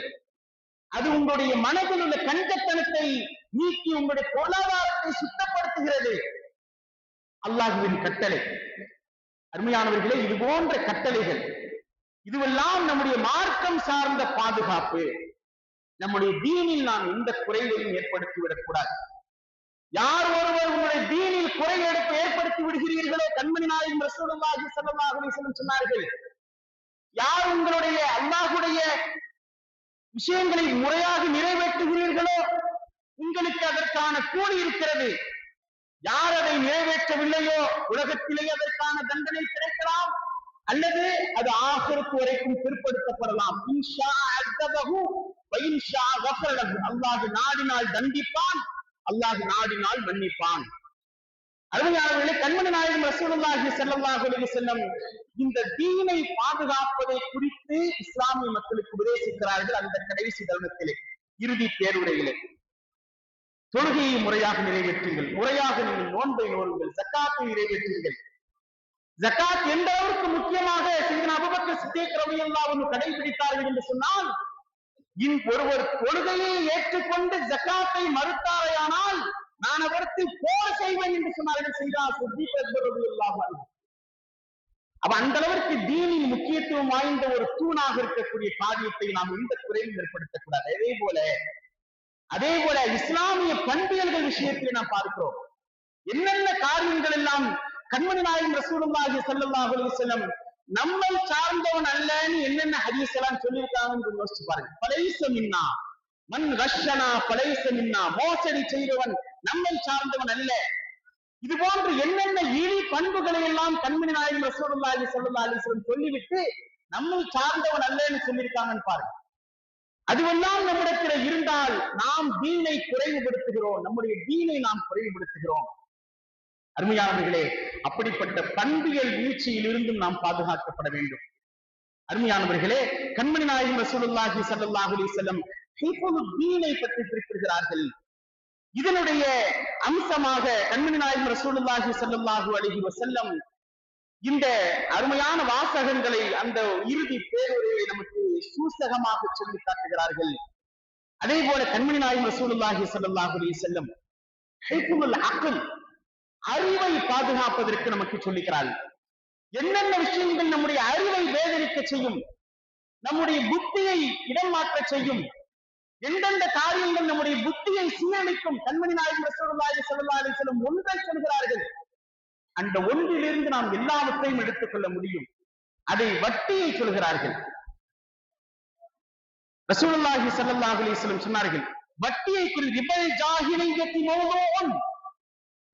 அது உங்களுடைய மனதில் உள்ள கஞ்சத்தனத்தை நீக்கி உங்களுடைய பொருளாதாரத்தை சுத்தப்படுத்துகிறது. அல்லாஹ்வின் கட்டளை. அருமையானவர்களே, இது போன்ற கட்டளைகள், இதுவெல்லாம் நம்முடைய மார்க்கம் சார்ந்த பாதுகாப்பு. நம்முடைய தீனில் நாம் எந்த குறைவையும் ஏற்படுத்திவிடக் கூடாது. யார் ஒருவர் உங்களுடைய தீனில் குறை ஏற்படுத்தி விடுகிறீர்களோ, கண்மணி நாயகம் ரசூலுல்லாஹி ஸல்லல்லாஹு அலைஹி வஸல்லம் சொன்னார்கள், யார் உங்களுடைய அல்லாஹ்வுடைய விஷயங்களை முறையாக நிறைவேற்றுகிறீர்களோ உங்களுக்கு அதற்கான கூலி இருக்கிறது. யார் அதை நிறைவேற்றவில்லையோ உலகத்திலேயே அதற்கான தண்டனை கிடைக்கலாம், அல்லது அது ஆகிரத்து வரைக்கும் பிற்படுத்தப்படலாம். இன்ஷா அஸ்தபஹு வ இன்ஷா கஃபர லஹு, அல்லாஹ் நாடினால் தண்டிப்பான், அல்லாஹ் நாடினால் மன்னிப்பான். அருமையானவர்களே, கண்மணி நாயகம் ரசூலுல்லாஹி ஸல்லல்லாஹு அலைஹி வஸல்லம் இந்த தீனை பாதுகாப்பதை குறித்து இஸ்லாமிய மக்களுக்கு உபதேசிக்கிறார்கள். அந்த கடைசி தருணத்திலே, இறுதி பேருரையிலே, தொழுகையை முறையாக நிறைவேற்றுங்கள், முறையாக நீங்கள் நோன்பை நோருங்கள், ஜக்காத்தை நிறைவேற்றுங்கள். ஜக்காத் எந்த அளவுக்கு முக்கியமாக சையதுனா அபூபக்கர் சித்தீக் ரலியல்லாஹு அன்ஹு கடைபிடித்தார்கள் என்று சொன்னால், ஒருவர் தொழுகையை ஏற்றுக்கொண்டு ஜக்காத்தை மறுத்தாரையானால் நான் அவருக்கு போர் செய்வேன் என்று சொன்னார்கள் சையதுனா சித்தீக் ரலியல்லாஹு அன்ஹு. அப்ப அந்த அளவிற்கு தீனின் முக்கியத்துவம் வாய்ந்த ஒரு தூணாக இருக்கக்கூடிய காரியத்தை நாம் எந்த குறையும் ஏற்படுத்தக்கூடாது. அதே போல இஸ்லாமிய பண்பியல்கள் விஷயத்தில் நாம் பார்க்கிறோம். என்னென்ன காரியங்கள் எல்லாம் கண்மணி நாயகம் ரசூலுல்லாஹி ஸல்லல்லாஹு அலைஹி வஸல்லம் நம்மை சார்ந்தவன் அல்லன்னு என்னென்ன ஹதீஸ் எல்லாம் சொல்லியிருக்காங்கன்னு யோசிச்சு பாருங்க. பலைஸ மின்னா, மன் ரஷனா பலைச மின்னா, மோசடி செய்தவன் நம்மை சார்ந்தவன் அல்ல. இது போன்று என்னென்ன இழி பண்புகளை எல்லாம் கண்மணி நாயகம் ரசூலுல்லாஹி ஸல்லல்லாஹு அலைஹி வஸல்லம் சொல்லிவிட்டு நம்மை சார்ந்தவன் அல்லன்னு சொல்லியிருக்காங்கன்னு பாருங்க. அதுவெல்லாம் நம்மிடத்தில் இருந்தால் நாம் தீனை குறைவுபடுத்துகிறோம், நம்முடைய தீனை நாம் குறைவுபடுத்துகிறோம். அருமையானவர்களே, அப்படிப்பட்ட பண்பியல் வீழ்ச்சியில் இருந்தும் நாம் பாதுகாக்கப்பட வேண்டும். அருமையானவர்களே, கண்மணி நாயகம் ரசூலுல்லாஹி ஸல்லல்லாஹு அலைஹி வஸல்லம் தீனை பற்றி குறிப்பிடுகிறார்கள். இதனுடைய அம்சமாக கண்மணி நாயகம் ரசூலுல்லாஹி ஸல்லல்லாஹு அலைஹி வஸல்லம் இந்த அருமையான வாசகங்களை அந்த இறுதி பேருரையை நமக்கு சூசகமாக சொல்லி காட்டுகிறார்கள். அதே போல கண்மணி நாயகம் ரசூலுல்லாஹி ஸல்லல்லாஹு அலைஹி வஸல்லம் ஹிஃபுல் அக்ல், அறிவை பாதுகாப்பதற்கு நமக்கு சொல்லுகிறார்கள். என்னென்ன விஷயங்கள் நம்முடைய அறிவை வேதனிக்க செய்யும், நம்முடைய புத்தியை இடம் மாற்ற செய்யும், எந்தெந்த காரியங்கள் நம்முடைய புத்தியை சீரழிக்கும், கண்மணி நாயகம் ரசூலுல்லாஹி ஸல்லல்லாஹு அலைஹி வஸல்லம் ஒன்றை சொல்கிறார்கள். அந்த ஒன்றிலிருந்து நாம் எல்லாவற்றையும் எடுத்துக்கொள்ள முடியும். அதை வட்டியை சொல்கிறார்கள். ரசூலுல்லாஹி ஸல்லல்லாஹு அலைஹி வஸல்லம் சொன்னார்கள், வட்டியை ரிபல் ஜாஹிலிய்யத்தி மௌதூன்,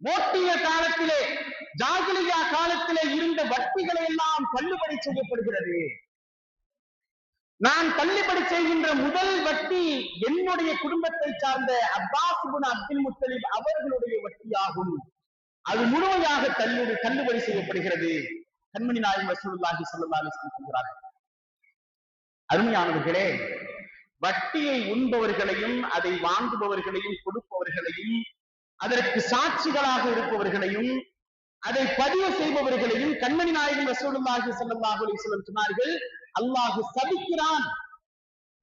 மோட்டிய காலத்திலே ஜாகிலியா காலத்திலே இருந்த வட்டிகளை எல்லாம் தள்ளுபடி செய்யப்படுகிறது. நான் தள்ளுபடி செய்கின்ற முதல் வட்டி என்னுடைய குடும்பத்தை சார்ந்த அப்பாஸ் இப்னு அப்துல் முத்தலிப் அவர்களுடைய வட்டியாகும். அது முழுமையாக தள்ளுபடி செய்யப்படுகிறது. கண்மணி நாயகம் ரசூலுல்லாஹி ஸல்லல்லாஹு அலைஹி வஸல்லம் சொல்கிறார்கள். அருமையானவர்களே, வட்டியை உண்பவர்களையும் அதை வாங்குபவர்களையும் கொடுப்பவர்களையும் அதற்கு சாட்சிகளாக இருப்பவர்களையும் அதை பதிவு செய்பவர்களையும் கண்மணி நாயகம் ரசூலுல்லாஹி ஸல்லல்லாஹு அலைஹி வஸல்லம் சொன்னார்கள், அல்லாஹ் சபிக்கிறான்.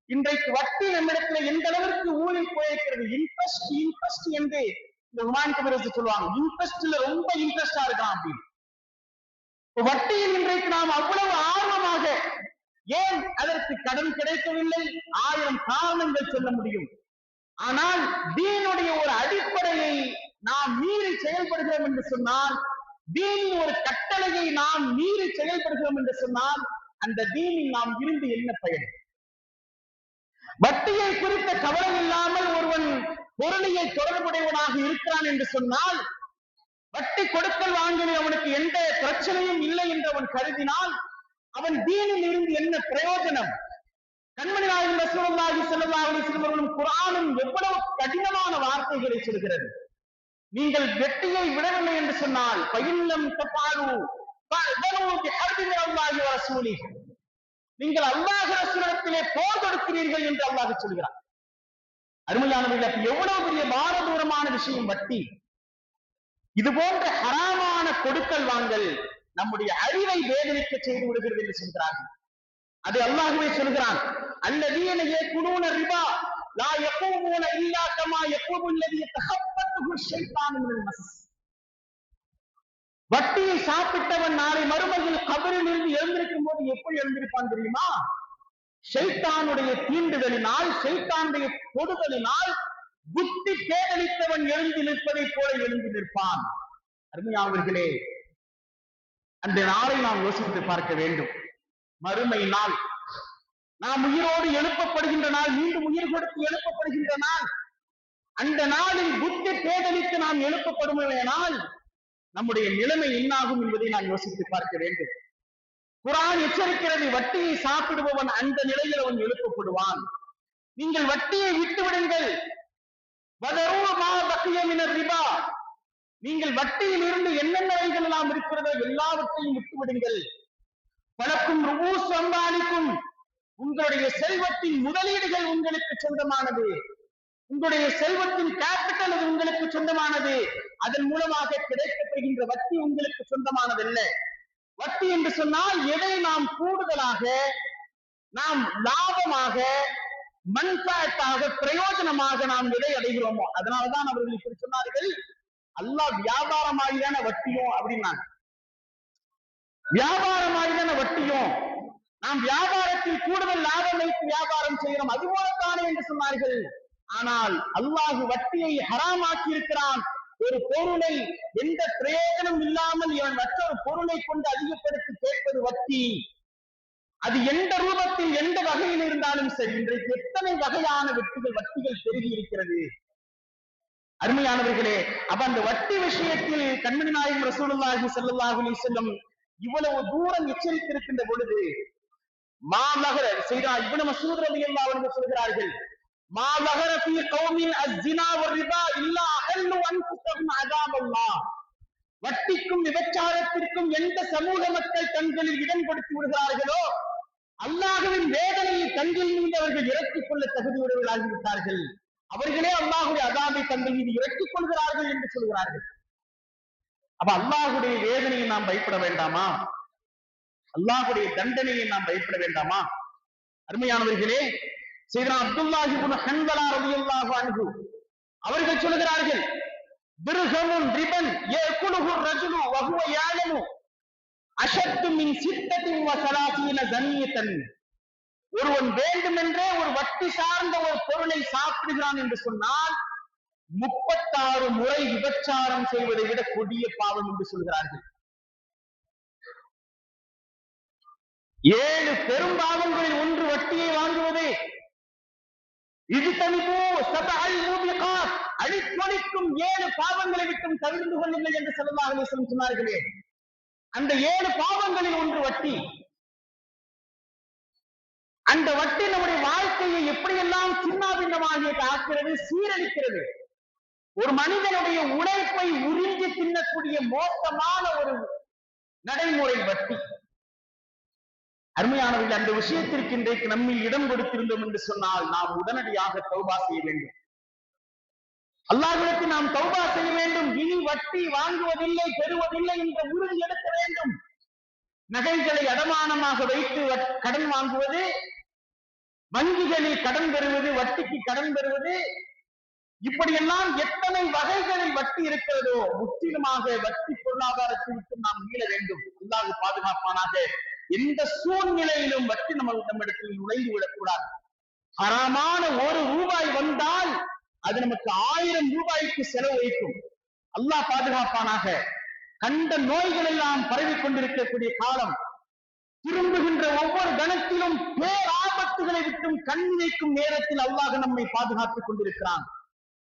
இன்றைக்கு வட்டி நம்மிடத்துல எந்த அளவிற்கு ஊழில் போயிருக்கிறது. இன்ட்ரெஸ்ட் என்று இந்த ஹுமானிட்டி சொல்லுவாங்க, இன்ட்ரெஸ்ட்ல ரொம்ப இன்ட்ரெஸ்டா இருக்கலாம் அப்படின்னு. வட்டியில் இன்றைக்கு நாம் அவ்வளவு ஆர்வமாக, ஏன் அதற்கு கடன் கிடைக்கவில்லை, 1000 காரணங்கள் சொல்ல முடியும். ஆனால் தீனுடைய ஒரு அடிப்படையை நாம் மீறி செயல்படுகிறோம் என்று சொன்னால், தீனின் ஒரு கட்டளையை நாம் மீறி செயல்படுகிறோம் என்று சொன்னால், அந்த தீனில் நாம் இருந்து என்ன பயன்? வட்டியை குறித்த கவலை இல்லாமல் ஒருவன் பொருளியை தொடர்புடையவனாக இருக்கிறான் என்று சொன்னால், வட்டி கொடுக்கல் வாங்கலில் அவனுக்கு எந்த பிரச்சனையும் இல்லை என்று அவன் கருதினால், அவன் தீனில் இருந்து என்ன பிரயோஜனம்? கண்மணி நாயகம் ரசூலுல்லாஹி ஸல்லல்லாஹு அலைஹி வஸல்லம் குர்ஆனும் எவ்வளவு கடினமான வார்த்தைகளை சொல்கிறது. நீங்கள் வெட்டியை விடவில்லை என்று சொன்னால், பயில்லம் தபாலு ஃபஅதனு பிஹர்பி மினல்லாஹி வ ரசூலிஹி, நீங்கள் அல்லாஹ் ரசூலிடத்திலே போர் தொடுக்கிறீர்கள் என்று அல்லாஹ் சொல்கிறார். அருமையானவர்களே, எவ்வளவு பெரிய பாரதூரமான விஷயம் வட்டி. இது போன்ற ஹராமான கொடுக்கல் வாங்கல் நம்முடைய அறிவை வேதனைக்க செய்து விடுகிறது என்று சொல்கிறார்கள். அது அல்லாஹ்வே சொல்கிறான், அல்லதீன யகுலூன ரிபா லா யகூமுன இல்லா கமா யகூமு அல்லதீ யதஹப்பத்துஹு ஷைத்தானு மினல் மஸ். வட்டியை சாப்பிட்டவன் நாளை மறுமையில் கபரில் இருந்து எழுந்திருக்கும் போது எப்படி எழுந்திருப்பான் தெரியுமா? ஷைத்தானுடைய தீண்டுதலினால், ஷைத்தானுடைய தொடுதலினால் புத்தி பேதலித்தவன் எழுந்து நிற்பதை போல எழுந்து நிற்பான். அருமையானவர்களே, அந்த நாளை நாம் யோசித்து பார்க்க வேண்டும். மறுமை நாள், நாம் உயிரோடு எழுப்பப்படுகின்ற நாள், மீண்டும் உயிர் கொடுத்து எழுப்பப்படுகின்ற நாள். அந்த நாளில் புத்தி பேதலித்து நாம் எழுப்பப்படுமையானால் நம்முடைய நிலைமை என்னாகும் என்பதை நாம் யோசித்து பார்க்க வேண்டும். குர்ஆன் எச்சரிக்கிறது, வட்டியை சாப்பிடுபவன் அந்த நிலையில் அவன் எழுப்பப்படுவான். நீங்கள் வட்டியை விட்டு விடுங்கள். நீங்கள் வட்டியில் இருந்து என்னென்ன வகைகள் எல்லாம் இருக்கிறதோ எல்லாவற்றையும் விட்டு விடுங்கள். பலக்கும் ரூஸ் அம்பாலிக்கும், உங்களுடைய செல்வத்தின் முதலீடுகள் உங்களுக்கு சொந்தமானது, உங்களுடைய செல்வத்தின் கேபிட்டல் அது உங்களுக்கு சொந்தமானது. அதன் மூலமாக கிடைக்கப்படுகின்ற வட்டி உங்களுக்கு சொந்தமானதல்ல. வட்டி என்று சொன்னால் எதை நாம் கூடுதலாக, நாம் லாபமாக, மன்ஃபாத்தாக, பிரயோஜனமாக நாம் எதை அடைகிறோமோ, அதனால்தான் அவர்கள் இப்படி சொன்னார்கள், அல்லாஹ் வியாபாரமாகிதான வட்டியும் அப்படின்னாங்க. வியாபாரமாகிதான வட்டியும், நாம் வியாபாரத்தில் கூடுதல் லாபம் வைத்து வியாபாரம் செய்கிறோம், அதுபோலத்தானே என்று சொன்னார்கள். ஆனால் அல்லாஹ் வட்டியை ஹராமாக்கி இருக்கிறான். ஒரு பொருளை எந்த பிரயோஜனம் இல்லாமல் இவன் மற்றொரு பொருளை கொண்டு அதிகப்படுத்தி கேட்பது வட்டி. அது எந்த ரூபத்தில் எந்த வகையில் இருந்தாலும் சரி. இன்றைக்கு எத்தனை வகையான வட்டிகள் பெருகி இருக்கிறது அருமையானவர்களே. அப்ப அந்த வட்டி விஷயத்தில் கண்மணி நாயகம் ரசூலுல்லாஹி ஸல்லல்லாஹு அலைஹி வஸல்லம் இவ்வளவு தூரம் எச்சரித்திருக்கின்ற பொழுது மாநகர செய்தா இப்னு மஸ்ஊத் ரலியல்லாஹு அன்ஹு சொல்கிறார்கள், மாநகர ஃபீ கௌமின் அஸ்ஸினா வர்ரிபா இல்லா அஹல்லு அன்ஃபுஸஹும் அஸாபல்லாஹ். வட்டிக்கும் விபச்சாரத்திற்கும் எந்த சமூக மக்கள் தங்களில் இடம் கொடுத்து விடுகிறார்களோ அல்லாஹ்வின் வேதனையை தங்கள் மீது அவர்கள் இறக்கிக் கொள்ள தகுதியுடையவர்களாகிவிட்டார்கள். அவர்களே அல்லாஹ்வுடைய அஸாபை தங்கள் மீது இறக்கிக் கொள்கிறார்கள் என்று சொல்கிறார்கள். அப்ப அல்லாஹ்வுடைய வேதனையை நாம் பயப்பட வேண்டாமா? அல்லாஹ்வுடைய தண்டனையை நாம் பயப்பட வேண்டாமா? அருமையானவர்களே, சையதுனா அப்துல்லாஹ் இப்னு ஹன்ஸலா ரலியல்லாஹு அன்ஹு அவர்கள் சொல்கிறார்கள், திர்ஹமுன் ரிபன் யகுலுஹு ரஜுலு வஹுவ யஅலமு அஷத்து மின் சித்தத்தின் வஸலாசீன ஜனியத்தன். ஒருவன் வேண்டுமென்றே ஒரு வட்டி சார்ந்த ஒரு பொருளை சாப்பிடுகிறான் என்று சொன்னால் 36 முறை விபச்சாரம் செய்வதை விட கொடிய பாவம் என்று சொல்கிறார்கள். 7 பெரும் பாவங்களில் ஒன்று வட்டியை வாங்குவதே. இஜ்தனிபு சபஅல் மூபிகாத், அழித்தொழிக்கும் 7 பாவங்களை விட்டும் தவிர்த்து கொள்ளுங்கள் என்று ஸல்லல்லாஹு அலைஹி வஸல்லம் சொன்னார்களே. அந்த 7 பாவங்களில் ஒன்று வட்டி. அந்த வட்டி நம்முடைய வாழ்க்கையை எப்படியெல்லாம் சின்னாபின்னமாக ஆக்கிறது, சீரழிக்கிறது. ஒரு மனிதனுடைய உழைப்பை உறிஞ்சி தின்னக்கூடிய மோசமான ஒரு நடைமுறை வட்டி. அருமையானவர்கள், அந்த விஷயத்திற்கு இன்றைக்கு நம்மில் இடம் கொடுத்திருந்தோம் என்று சொன்னால் நாம் உடனடியாக தௌபா செய்ய வேண்டும். அல்லாஹ்விடத்தில் நாம் தௌபா செய்ய வேண்டும். இனி வட்டி வாங்குவதில்லை, பெறுவதில்லை என்ற உறுதி எடுக்க வேண்டும். நகைகளை அடமானமாக வைத்து கடன் வாங்குவது, வங்கிகளில் கடன் பெறுவது, வட்டிக்கு கடன் பெறுவது, இப்படியெல்லாம் எத்தனை வகைகளில் வட்டி இருக்கிறதோ முற்றிலுமாக வட்டி பொருளாதாரத்தை விட்டு நாம் மீள வேண்டும். அல்லாஹ் பாதுகாப்பானாக. எந்த சூழ்நிலையிலும் வட்டி நம்மிடத்தில் நுழைந்து விடக்கூடாது. ஹராமான ₹1 வந்தால் அது நமக்கு 1000 ரூபாய்க்கு செலவு வைக்கும். அல்லாஹ் பாதுகாப்பானாக. கண்ட நோய்கள் எல்லாம் பரவி கொண்டிருக்கக்கூடிய காலம். திரும்புகின்ற ஒவ்வொரு கணத்திலும் பேராபத்துகளை விட்டும் கண் வைக்கும் நேரத்தில் அல்லாஹ் நம்மை பாதுகாத்துக் கொண்டிருக்கிறான்.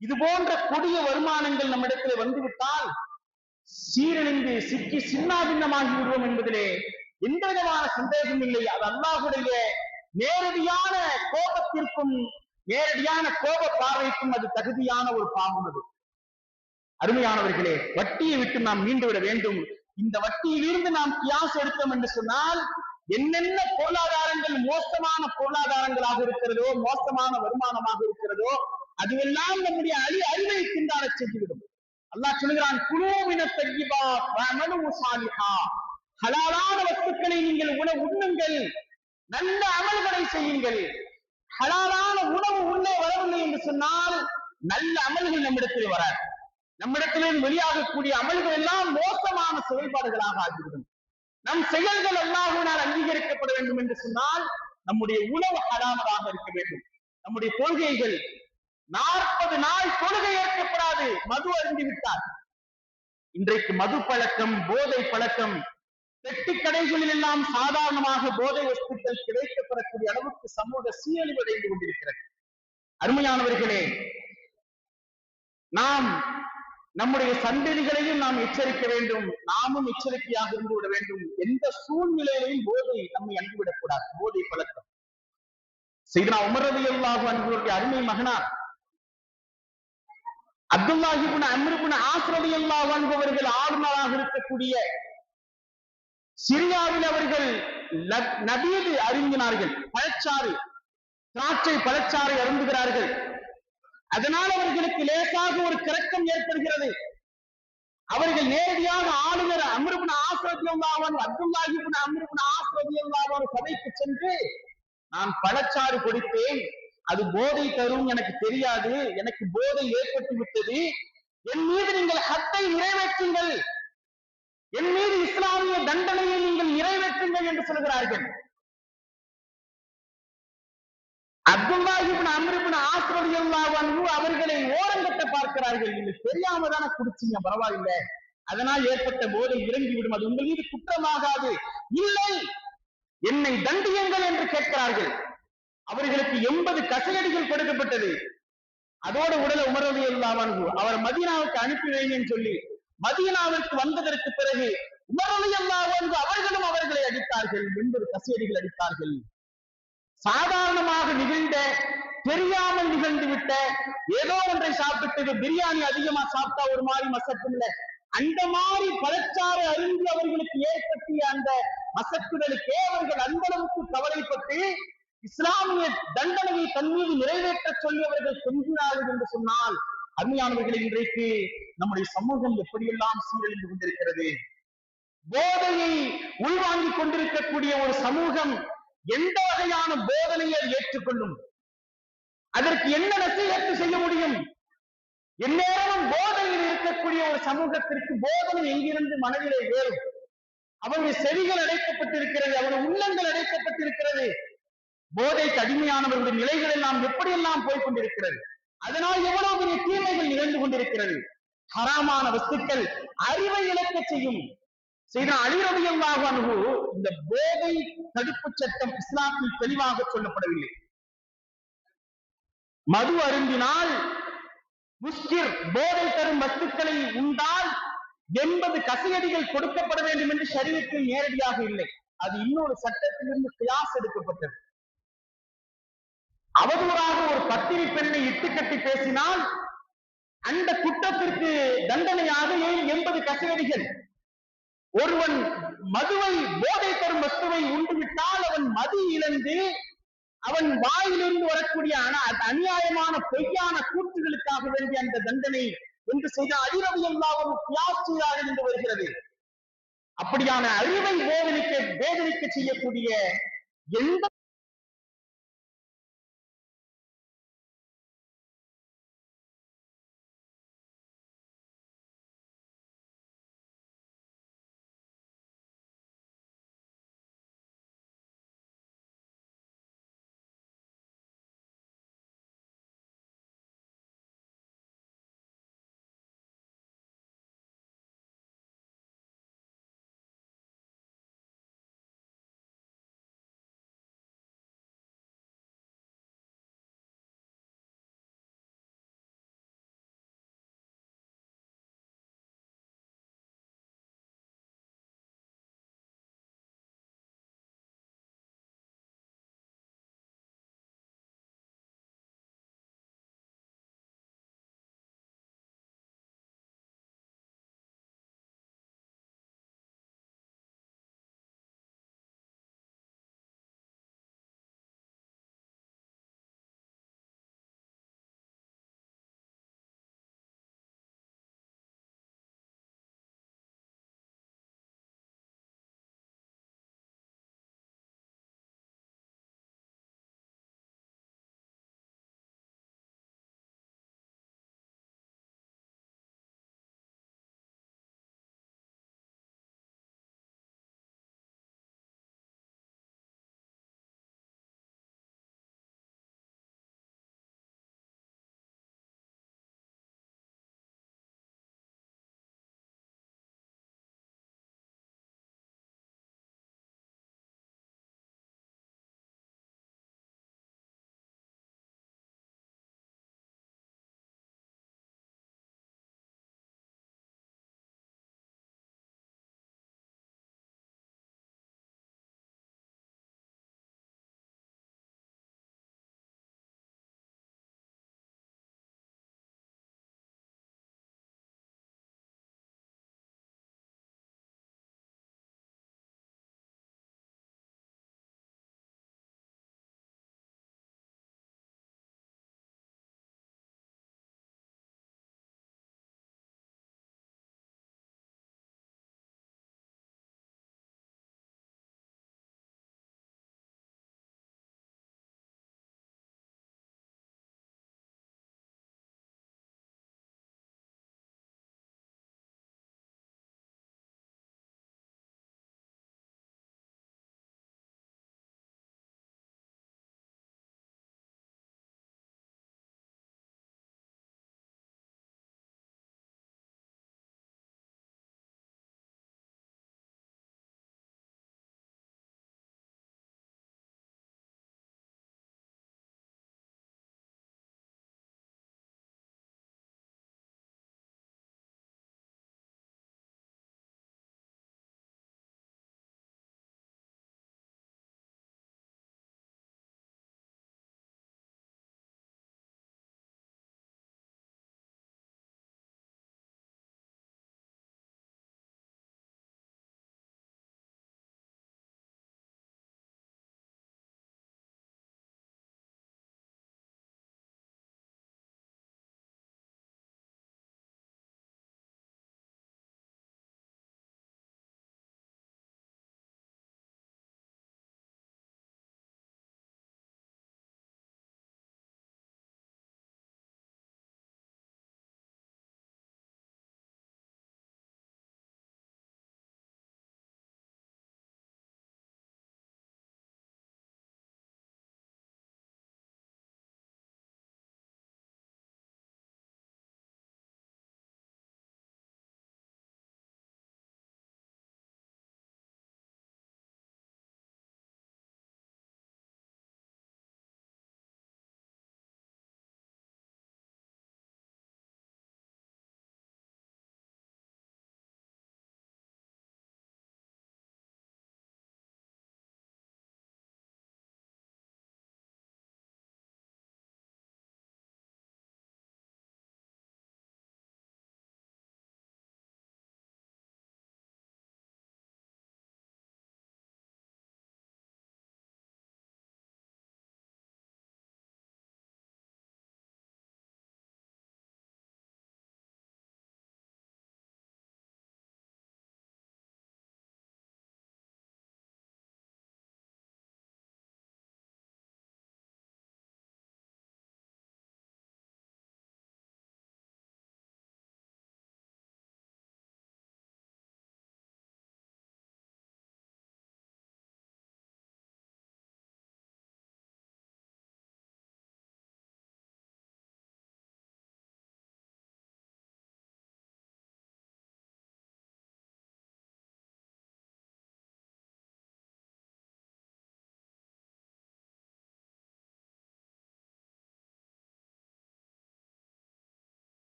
இது போன்ற கொடிய வருமானங்கள் நம்மிடத்தில் வந்துவிட்டால் சீரழிந்து சிக்கி சின்னாபின்னமாகி விடுவோம் என்பதிலே எந்த விதமான சந்தேகம் இல்லை. அது அல்லாஹ்வுடைய நேரடியான கோபத்திற்கும் நேரடியான கோப பார்வைக்கும் அது தகுதியான ஒரு பாவம். அது அருமையானவர்களே, வட்டியை விட்டு நாம் மீண்டு விட வேண்டும். இந்த வட்டியிலிருந்து நாம் கியாஸ் எடுத்தோம் என்று சொன்னால் என்னென்ன பொருளாதாரங்கள் மோசமான பொருளாதாரங்களாக இருக்கிறதோ, மோசமான வருமானமாக இருக்கிறதோ, அதுவெல்லாம் நம்முடைய அறிவை திண்டாட செய்துவிடும். அல்லாஹ் சொல்கிறான், குலூமின தய்யிபாத் வஅமலு ஸாலிஹா. ஹலாலான வஸ்துக்களை நீங்கள் உண்ணுங்கள், நல்ல அமல்களை செய்யுங்கள். ஹலாலான உணவு உள்ளே வரவில்லை என்று சொன்னால் நல்ல அமல்கள் நம்மிடத்தில் வராது. நம்மிடத்திலிருந்து வெளியாகக்கூடிய அமல்கள் எல்லாம் மோசமான செயல்பாடுகளாக ஆகிவிடும். நம் செயல்கள் அல்லாஹ்வினால் அங்கீகரிக்கப்பட வேண்டும் என்று சொன்னால் நம்முடைய உணவு ஹலாலாக இருக்க வேண்டும். நம்முடைய கொள்கைகள் 40 நாள் தொழுகை ஏற்கப்படாது மது அருந்திவிட்டார். இன்றைக்கு மது பழக்கம், போதை பழக்கம், பெட்டி கடைகளில் எல்லாம் சாதாரணமாக போதை வஸ்துக்கள் கிடைக்கப்படக்கூடிய அளவுக்கு சமூக சீரழிவு அடைந்து கொண்டிருக்கிறது. அருமையானவர்களே, நாம் நம்முடைய சந்ததிகளையும் நாம் எச்சரிக்க வேண்டும். நாமும் எச்சரிக்கையாக இருந்து விட வேண்டும். எந்த சூழ்நிலையிலையும் போதை நம்மை அனுப்பிவிடக்கூடாது. போதை பழக்கம். சையதுனா உமர் ரலியல்லாஹு அன்ஹுவுடைய அருமை மகனார் அப்துல்லாஹ் இப்னு அம்ர் இப்னு ஆஸ் ரலியல்லாஹு அன்ஹு அவர்கள் ஆளுநராக இருக்கக்கூடிய சிரியாவில் அவர்கள் நபீது அருந்தினார்கள். பழச்சாறு, திராட்சை பழச்சாறை அருந்துகிறார்கள். அதனால் அவர்களுக்கு லேசாக ஒரு கிறக்கம் ஏற்படுகிறது. அவர்கள் நேரடியாக ஆளுநர் அம்ர் இப்னு ஆஸ் ரலியல்லாஹு அன்ஹு, அப்துல்லாஹ் இப்னு அம்ர் இப்னு ஆஸ் ரலியல்லாஹு அன்ஹு சபைக்கு சென்று, நான் பழச்சாறு கொடுத்தேன், அது போதை தரும், எனக்கு தெரியாது, எனக்கு போதை ஏற்பட்டு விட்டது, என் மீது நீங்கள் ஹத்தை நிறைவேற்றுங்கள், என் மீது இஸ்லாமிய தண்டனையை நீங்கள் நிறைவேற்றுங்கள் என்று சொல்கிறார்கள். அப்துல்லாஹ் இப்னு அம்ர் இப்னு ஆஸ் ரலியல்லாஹு அன்ஹு அவர்களை ஓரங்கட்ட பார்க்கிறார்கள். நீங்க தெரியாம தானே குடிச்சீங்க, பரவாயில்லை, அதனால் ஏற்பட்ட போதை இறங்கிவிடும், அது உங்கள் மீது குற்றமாகாது. இல்லை, என்னை தண்டியுங்கள் என்று கேட்கிறார்கள். அவர்களுக்கு 80 கசையடிகள் கொடுக்கப்பட்டது. அதோட உடலை உமர் ரலியல்லாஹு அன்ஹு அவர் மதீனாவுக்கு அனுப்பி வைங்கன்னு சொல்லி மதீனாவிற்கு வந்ததற்கு பிறகு உமர் ரலியல்லாஹு அன்ஹு அவர்களும் அவர்களை அடித்தார்கள். 80 கசையடிகள் அடித்தார்கள். சாதாரணமாக நிகழ்ந்த, தெரியாமல் நிகழ்ந்து விட்ட ஏதோ ஒன்றை சாப்பிட்டு பிரியாணி அதிகமா சாப்பிட்டா ஒரு மாதிரி மசக்கும் இல்ல, அந்த மாதிரி பழச்சாறு அருந்தி அவர்களுக்கு ஏற்பட்டிய அந்த மசக்குதலுக்கே அவர்கள் அந்த அளவுக்கு கவலைப்பட்டு இஸ்லாமிய தண்டனையை தன் மீது நிறைவேற்ற சொல்லி அவர்கள் சென்றார்கள் என்று சொன்னால், அருமையானவர்களை இன்றைக்கு நம்முடைய சமூகம் எப்படியெல்லாம் சீரழிந்து கொண்டிருக்கிறது. போதையை உள்வாங்கிக் கொண்டிருக்கக்கூடிய ஒரு சமூகம் எந்த வகையான போதனையை ஏற்றுக்கொள்ளும்? அதற்கு என்ன நசீஹத்து செய்ய முடியும்? எந்நேரமும் போதையில் இருக்கக்கூடிய ஒரு சமூகத்திற்கு போதனை எங்கிருந்து மனதிலே ஏறும்? அவருடைய செவிகள் அடைக்கப்பட்டிருக்கிறது, அவருடைய உள்ளங்கள் அடைக்கப்பட்டிருக்கிறது. போதைக்கு அடிமையானவருடைய நிலைகள் எல்லாம் எப்படியெல்லாம் போய்கொண்டிருக்கிறது. அதனால் எவ்வளவு பெரிய தீமைகள் நிகழ்ந்து கொண்டிருக்கிறது. ஹராமான வஸ்துக்கள் அறிவை இழக்க செய்யும். அலி ரலியல்லாஹு அன்ஹு இந்த போதை தடுப்பு சட்டம் இஸ்லாத்தில் தெளிவாக சொல்லப்படவில்லை. மது அருந்தினால், முஸ்கிர் போதை தரும் வஸ்துக்களை உண்டால் 80 கசையடிகள் கொடுக்கப்பட வேண்டும் என்று ஷரியத்தில் நேரடியாக இல்லை. அது இன்னொரு சட்டத்திலிருந்து கியாஸ் எடுக்கப்பட்டது. அவதூறாக ஒரு பத்திரி பெண்ணை இட்டுக்கட்டி பேசினால் அந்த குற்றத்திற்கு தண்டனையாக 80 கசையடிகள். ஒருவன் மதுவை, போதை தரும் வஸ்துவை உண்டுவிட்டால் அவன் மது இழந்து அவன் வாயிலிருந்து வரக்கூடிய அநியாயமான பொய்யான கூற்றுகளுக்காக வேண்டிய அந்த தண்டனை என்று செய்த அலி ரலியல்லாஹு அன்ஹு கியாஸ் செய்தார்கள் என்று வருகிறது. அப்படியான அறிவை வேதனைக்க செய்யக்கூடிய எந்த